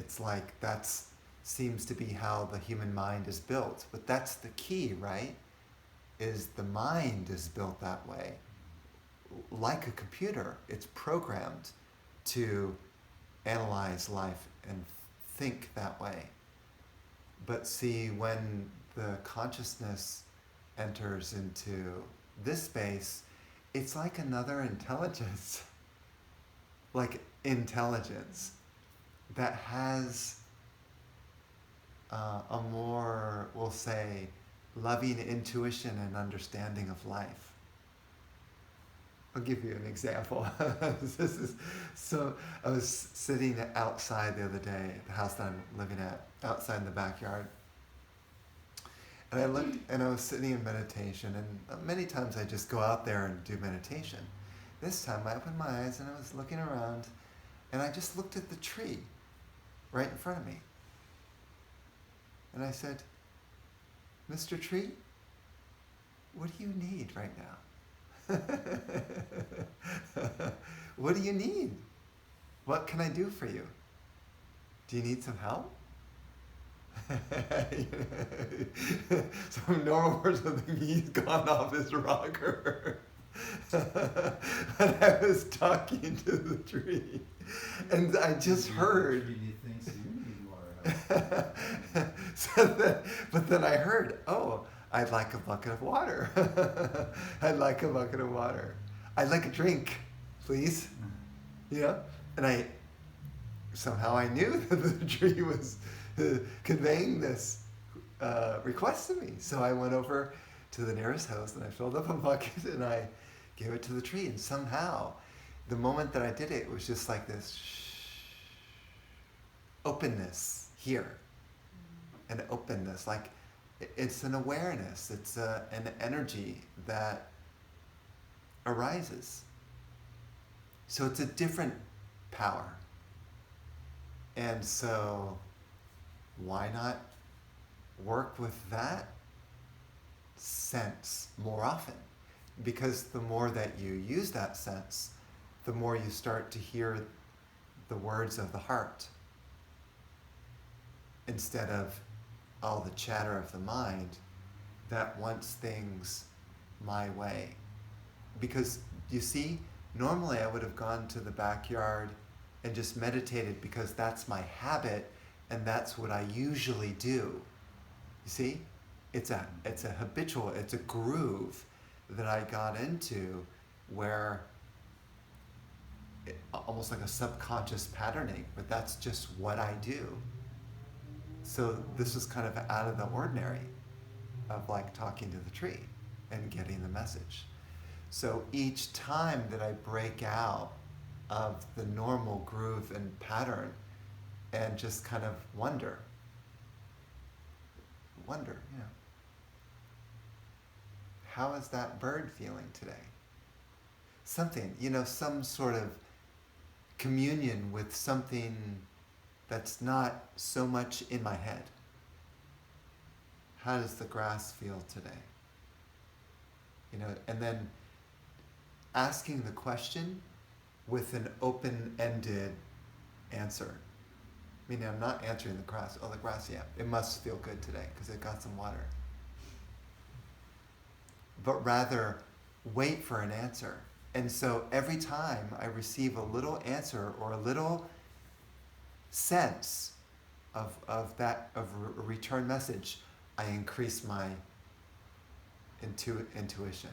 it's like that's seems to be how the human mind is built. But that's the key, right? Is the mind is built that way. Like a computer, it's programmed to analyze life and think that way. But see, when the consciousness enters into this space, it's like another intelligence, like intelligence that has a more, we'll say, loving intuition and understanding of life. I'll give you an example. This is so. I was sitting outside the other day, the house that I'm living at, outside in the backyard, and I looked, and I was sitting in meditation. And many times I just go out there and do meditation. This time I opened my eyes and I was looking around, and I just looked at the tree right in front of me, and I said, "Mr. Tree, what do you need right now?" What do you need? What can I do for you? Do you need some help? Some normal person think he's gone off his rocker. And I was talking to the tree, and I just heard. But then I heard, oh, I'd like a bucket of water. I'd like a bucket of water. I'd like a drink, please. You know? And somehow I knew that the tree was conveying this request to me. So I went over to the nearest house and I filled up a bucket and I gave it to the tree. And somehow, the moment that I did it, it was just like this openness here. An openness, like it's an awareness, it's an energy that arises. So it's a different power. And so why not work with that sense more often? Because the more that you use that sense, the more you start to hear the words of the heart instead of all the chatter of the mind that wants things my way. Because you see, normally I would have gone to the backyard and just meditated because that's my habit and that's what I usually do. You see? It's a habitual, it's a groove that I got into where almost like a subconscious patterning, but that's just what I do. So this was kind of out of the ordinary of like talking to the tree and getting the message. So each time that I break out of the normal groove and pattern and just kind of wonder, how is that bird feeling today? Something, some sort of communion with something that's not so much in my head. How does the grass feel today? And then asking the question with an open-ended answer. Meaning I'm not answering the grass. Oh, the grass, yeah, it must feel good today because it got some water. But rather, wait for an answer. And so every time I receive a little answer or a little sense of a return message, I increase my intuition.